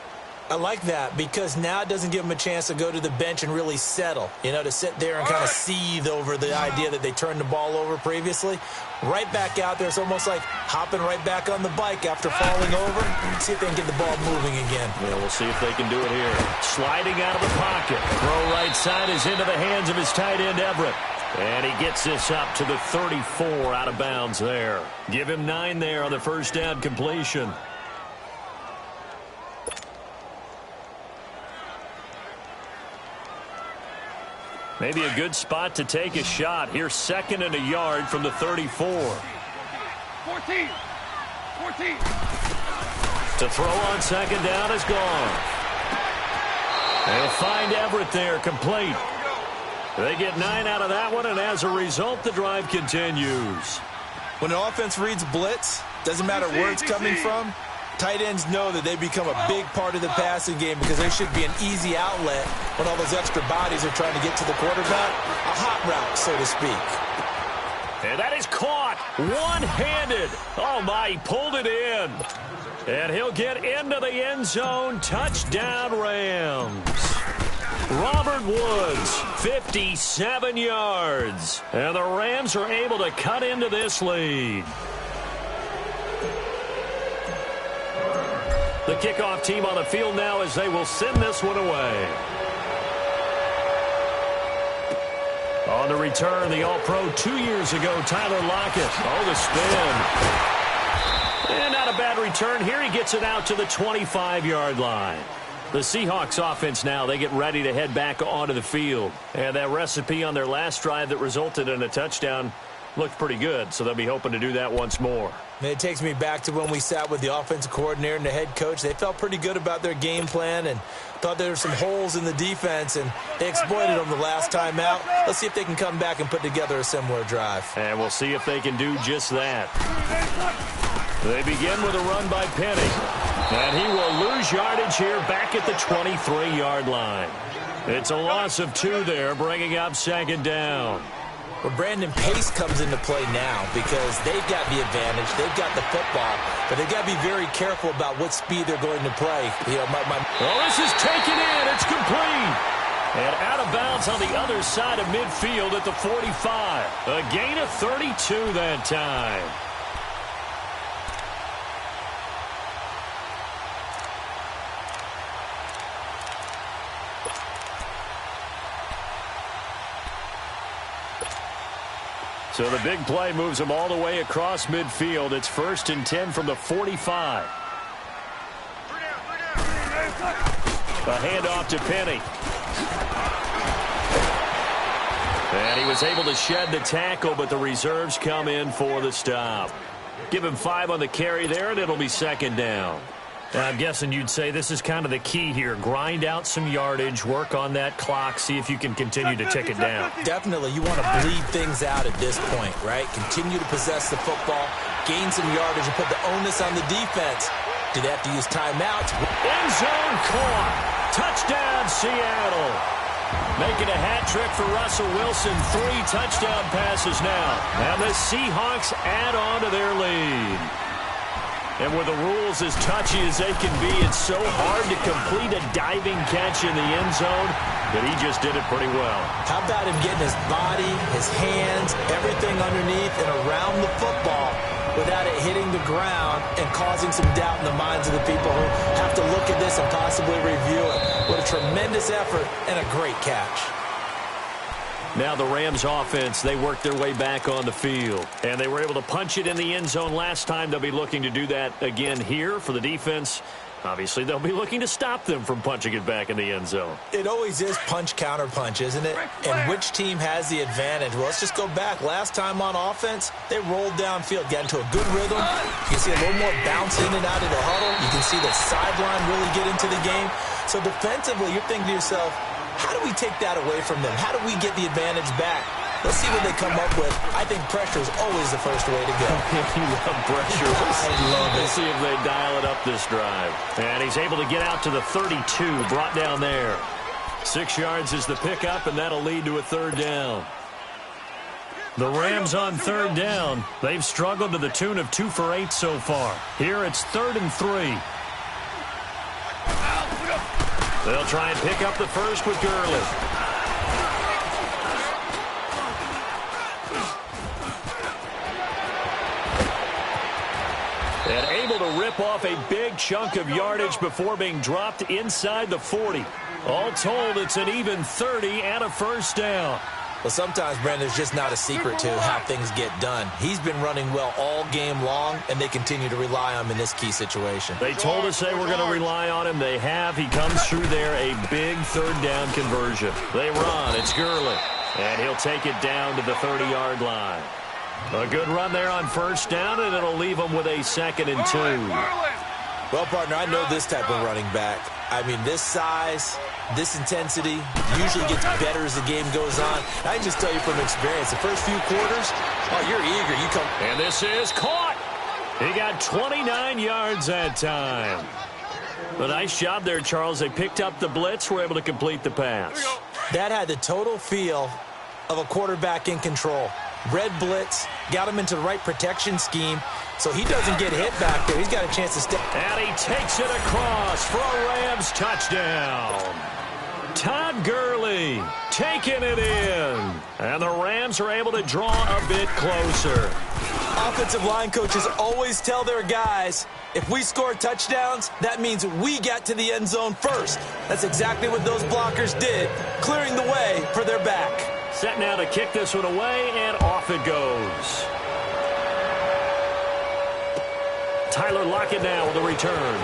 I like that because now it doesn't give them a chance to go to the bench and really settle, to sit there and kind of seethe over the idea that they turned the ball over previously. Right back out there, it's almost like hopping right back on the bike after falling over. See if they can get the ball moving again. Yeah, we'll see if they can do it here. Sliding out of the pocket. Throw right side is into the hands of his tight end, Everett. And he gets this up to the 34 out of bounds there. Give him 9 there on the first down completion. Maybe a good spot to take a shot. Here's 2nd and a yard from the 34. 14. To throw on 2nd down is gone. They'll find Everett there, complete. They get 9 out of that one, and as a result, the drive continues. When an offense reads blitz, doesn't matter where it's coming from, tight ends know that they become a big part of the passing game because they should be an easy outlet when all those extra bodies are trying to get to the quarterback. A hot route, so to speak. And that is caught one-handed. Oh, my, he pulled it in. And he'll get into the end zone. Touchdown, Rams. Robert Woods, 57 yards. And the Rams are able to cut into this lead. The kickoff team on the field now as they will send this one away. On the return, the All-Pro 2 years ago, Tyler Lockett. Oh, the spin. And not a bad return. Here he gets it out to the 25-yard line. The Seahawks offense now, they get ready to head back onto the field. And that recipe on their last drive that resulted in a touchdown looked pretty good, so they'll be hoping to do that once more. It takes me back to when we sat with the offensive coordinator and the head coach. They felt pretty good about their game plan and thought there were some holes in the defense, and they exploited them the last time out. Let's see if they can come back and put together a similar drive. And we'll see if they can do just that. They begin with a run by Penny. And he will lose yardage here back at the 23-yard line. It's a loss of 2 there, bringing up 2nd down. Well, Brandon, pace comes into play now because they've got the advantage. They've got the football, but they've got to be very careful about what speed they're going to play. Well, this is taken in. It's complete. And out of bounds on the other side of midfield at the 45. A gain of 32 that time. So the big play moves them all the way across midfield. It's 1st and 10 from the 45. A handoff to Penny. And he was able to shed the tackle, but the reserves come in for the stop. Give him 5 on the carry there, and it'll be 2nd down. I'm guessing you'd say this is kind of the key here. Grind out some yardage, work on that clock, see if you can continue to tick it down. Definitely. You want to bleed things out at this point, right? Continue to possess the football, gain some yardage, and put the onus on the defense. Do they have to use timeouts? End zone caught. Touchdown, Seattle. Making a hat trick for Russell Wilson. 3 touchdown passes now. And the Seahawks add on to their lead. And with the rules as touchy as they can be, it's so hard to complete a diving catch in the end zone, but he just did it pretty well. How about him getting his body, his hands, everything underneath and around the football without it hitting the ground and causing some doubt in the minds of the people who have to look at this and possibly review it. What a tremendous effort and a great catch. Now the Rams offense, they worked their way back on the field. And they were able to punch it in the end zone last time. They'll be looking to do that again here for the defense. Obviously, they'll be looking to stop them from punching it back in the end zone. It always is punch, counter punch, isn't it? And which team has the advantage? Well, let's just go back. Last time on offense, they rolled downfield, got into a good rhythm. You can see a little more bounce in and out of the huddle. You can see the sideline really get into the game. So defensively, you're thinking to yourself, how do we take that away from them? How do we get the advantage back? Let's see what they come up with. I think pressure is always the first way to go. You love pressure. I love it. Let's see if they dial it up this drive. And he's able to get out to the 32, brought down there. 6 yards is the pickup, and that'll lead to a third down. The Rams on third down. They've struggled to the tune of 2 for 8 so far. Here it's 3rd and 3. They'll try and pick up the first with Gurley. And able to rip off a big chunk of yardage before being dropped inside the 40. All told, it's an even 30 and a first down. Well, sometimes, Brandon, there's just not a secret to how things get done. He's been running well all game long, and they continue to rely on him in this key situation. They told us they were going to rely on him. They have. He comes through there, a big third down conversion. They run. It's Gurley. And he'll take it down to the 30-yard line. A good run there on first down, and it'll leave him with a 2nd and 2. Well, partner, I know this type of running back. I mean, this size, this intensity usually gets better as the game goes on. I can just tell you from experience, the first few quarters, oh, you're eager. You come. And this is caught. He got 29 yards that time. A nice job there, Charles. They picked up the blitz, were able to complete the pass. That had the total feel of a quarterback in control. Red blitz, got him into the right protection scheme, so he doesn't get hit back there. He's got a chance to step. And he takes it across for a Rams touchdown. Todd Gurley taking it in. And the Rams are able to draw a bit closer. Offensive line coaches always tell their guys, if we score touchdowns, that means we got to the end zone first. That's exactly what those blockers did, clearing the way for their back. Set now to kick this one away, and off it goes. Tyler Lockett now with a return.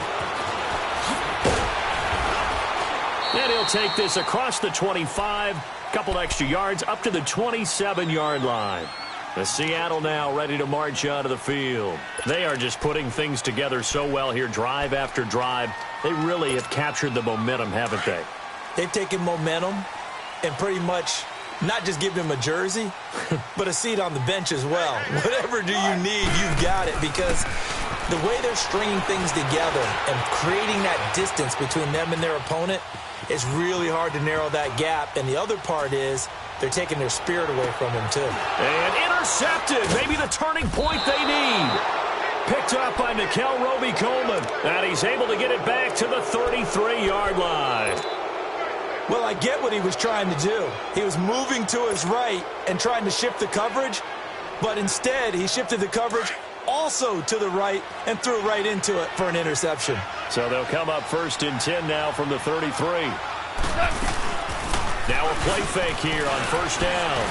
And he'll take this across the 25, couple extra yards up to the 27-yard line. The Seattle now ready to march out of the field. They are just putting things together so well here, drive after drive. They really have captured the momentum, haven't they? They've taken momentum and pretty much not just give him a jersey, but a seat on the bench as well. Whatever do you need, you've got it, because the way they're stringing things together and creating that distance between them and their opponent is really hard to narrow that gap. And the other part is they're taking their spirit away from him, too. And intercepted. Maybe the turning point they need. Picked up by Nikel Roby-Coleman. And he's able to get it back to the 33-yard line. Well, I get what he was trying to do. He was moving to his right and trying to shift the coverage, but instead he shifted the coverage also to the right and threw right into it for an interception. So they'll come up 1st and 10 now from the 33. Now a play fake here on first down.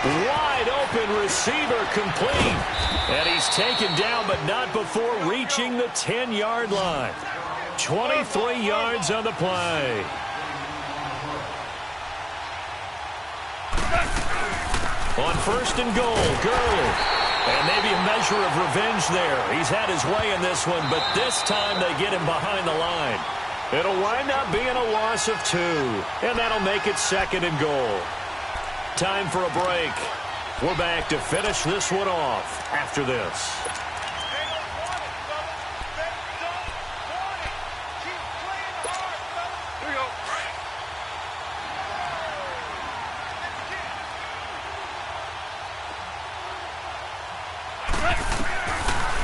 Wide open receiver complete. And he's taken down, but not before reaching the 10-yard line. 23 yards on the play. On 1st and goal, Gurley. And maybe a measure of revenge there. He's had his way in this one, but this time they get him behind the line. It'll wind up being a loss of 2, and that'll make it 2nd and goal. Time for a break. We're back to finish this one off after this.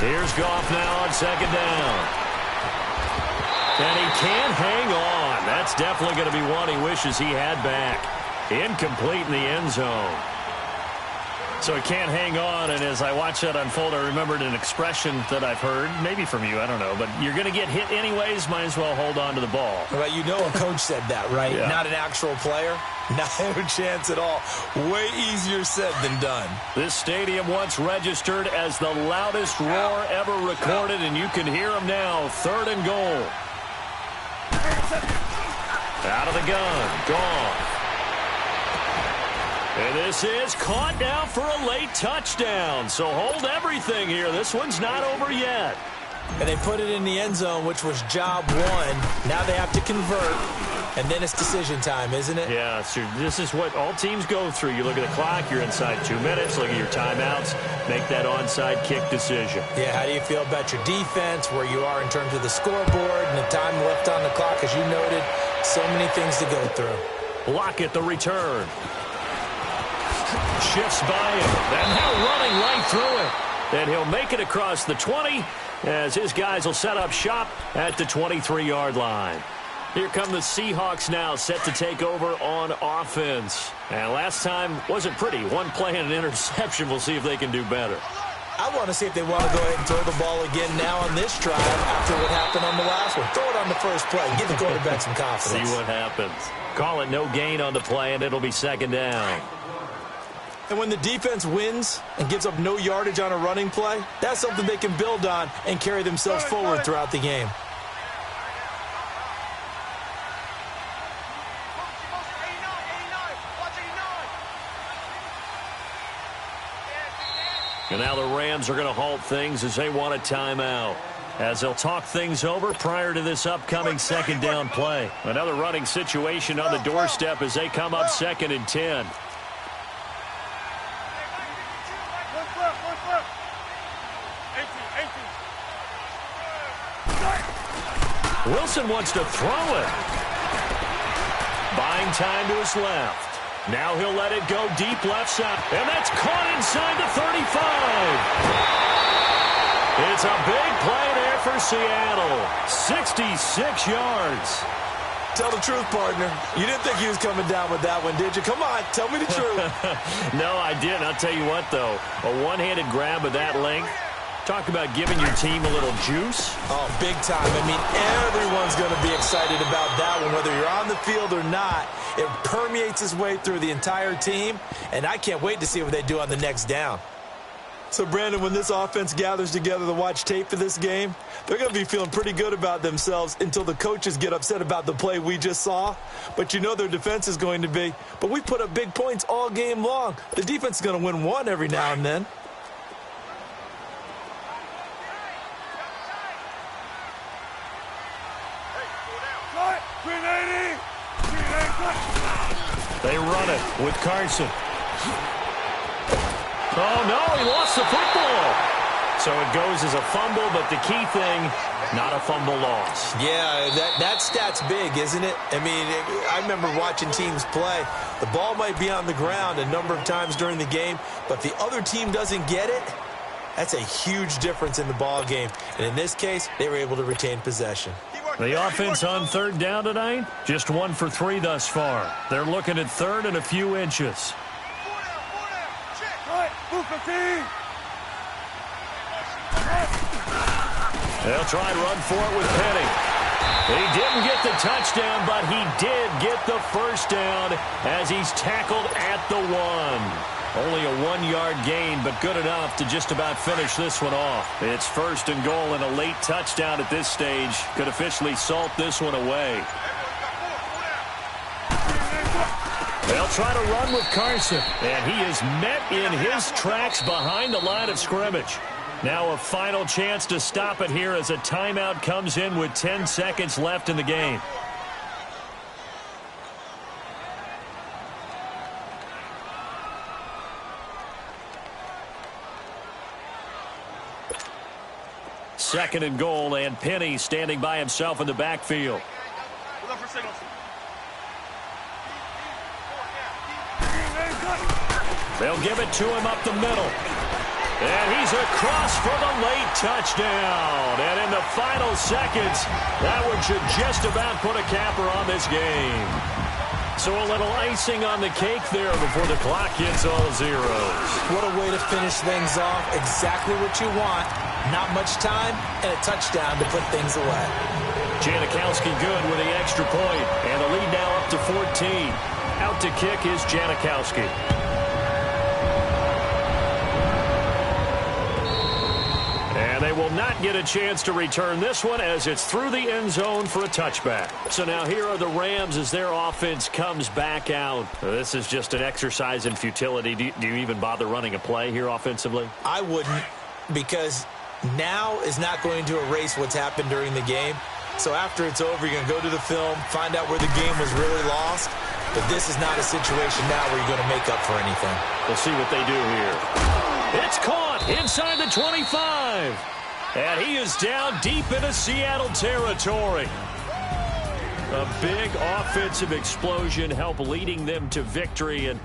Here's Goff now on 2nd down. And he can't hang on. That's definitely going to be one he wishes he had back. Incomplete in the end zone. So he can't hang on, and as I watch that unfold, I remembered an expression that I've heard, maybe from you, I don't know, but you're going to get hit anyways, might as well hold on to the ball. Well, you know a coach said that, right? Yeah. Not an actual player. Not a chance at all. Way easier said than done. This stadium once registered as the loudest roar ever recorded, and you can hear them now. 3rd and goal. Out of the gun. Gone. And this is caught now for a late touchdown. So hold everything here. This one's not over yet. And they put it in the end zone, which was job 1. Now they have to convert. And then it's decision time, isn't it? Yeah, so this is what all teams go through. You look at the clock, you're inside 2 minutes, look at your timeouts, make that onside kick decision. Yeah, how do you feel about your defense, where you are in terms of the scoreboard and the time left on the clock? As you noted, so many things to go through. Lockett the return. Shifts by him. And now running right through it. And he'll make it across the 20 as his guys will set up shop at the 23-yard line. Here come the Seahawks now, set to take over on offense. And last time wasn't pretty. One play and an interception. We'll see if they can do better. I want to see if they want to go ahead and throw the ball again now on this drive after what happened on the last one. Throw it on the first play. Give the quarterback some confidence. See what happens. Call it no gain on the play, and it'll be 2nd down. And when the defense wins and gives up no yardage on a running play, that's something they can build on and carry themselves forward throughout the game. And now the Rams are going to halt things as they want a timeout, as they'll talk things over prior to this upcoming 2nd down play. Another running situation on the doorstep as they come up 2nd and 10. Wilson wants to throw it. Buying time to his left. Now he'll let it go deep left side. And that's caught inside the 35. It's a big play there for Seattle. 66 yards. Tell the truth, partner. You didn't think he was coming down with that one, did you? Come on, tell me the truth. No, I didn't. I'll tell you what, though. A one-handed grab of that length. Talk about giving your team a little juice. Oh, big time. I mean, everyone's going to be excited about that one, whether you're on the field or not. It permeates its way through the entire team, and I can't wait to see what they do on the next down. So, Brandon, when this offense gathers together to watch tape for this game, they're going to be feeling pretty good about themselves until the coaches get upset about the play we just saw. But you know their defense is going to be. But we put up big points all game long. The defense is going to win one every now and then. They run it with Carson. Oh, no, he lost the football. So it goes as a fumble, but the key thing, not a fumble loss. Yeah, that stat's big, isn't it? I mean, I remember watching teams play. The ball might be on the ground a number of times during the game, but if the other team doesn't get it, that's a huge difference in the ball game. And in this case, they were able to retain possession. The offense on 3rd down tonight, just 1 for 3 thus far. They're looking at 3rd and a few inches. They'll try and run for it with Penny. He didn't get the touchdown, but he did get the first down as he's tackled at the 1. Only a 1-yard gain, but good enough to just about finish this one off. It's 1st and goal, and a late touchdown at this stage could officially salt this one away. They'll try to run with Carson, and he is met in his tracks behind the line of scrimmage. Now a final chance to stop it here as a timeout comes in with 10 seconds left in the game. Second and goal, and Penny standing by himself in the backfield. They'll give it to him up the middle. And he's across for the late touchdown. And in the final seconds, that one should just about put a capper on this game. So a little icing on the cake there before the clock hits all zeros. What a way to finish things off. Exactly what you want. Not much time and a touchdown to put things away. Janikowski good with the extra point. And the lead now up to 14. Out to kick is Janikowski. And they will not get a chance to return this one as it's through the end zone for a touchback. So now here are the Rams as their offense comes back out. This is just an exercise in futility. Do you even bother running a play here offensively? I wouldn't, because now is not going to erase what's happened during the game. So after it's over, you're going to go to the film, find out where the game was really lost. But this is not a situation now where you're going to make up for anything. We'll see what they do here. It's caught inside the 25. And he is down deep into Seattle territory. A big offensive explosion helped leading them to victory. And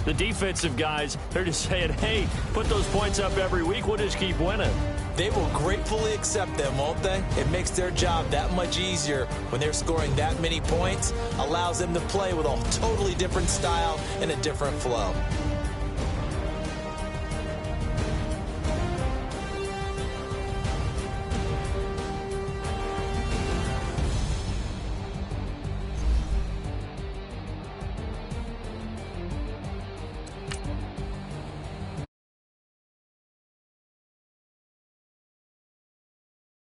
the defensive guys, they're just saying, hey, put those points up every week. We'll just keep winning. They will gratefully accept them, won't they? It makes their job that much easier when they're scoring that many points. Allows them to play with a totally different style and a different flow.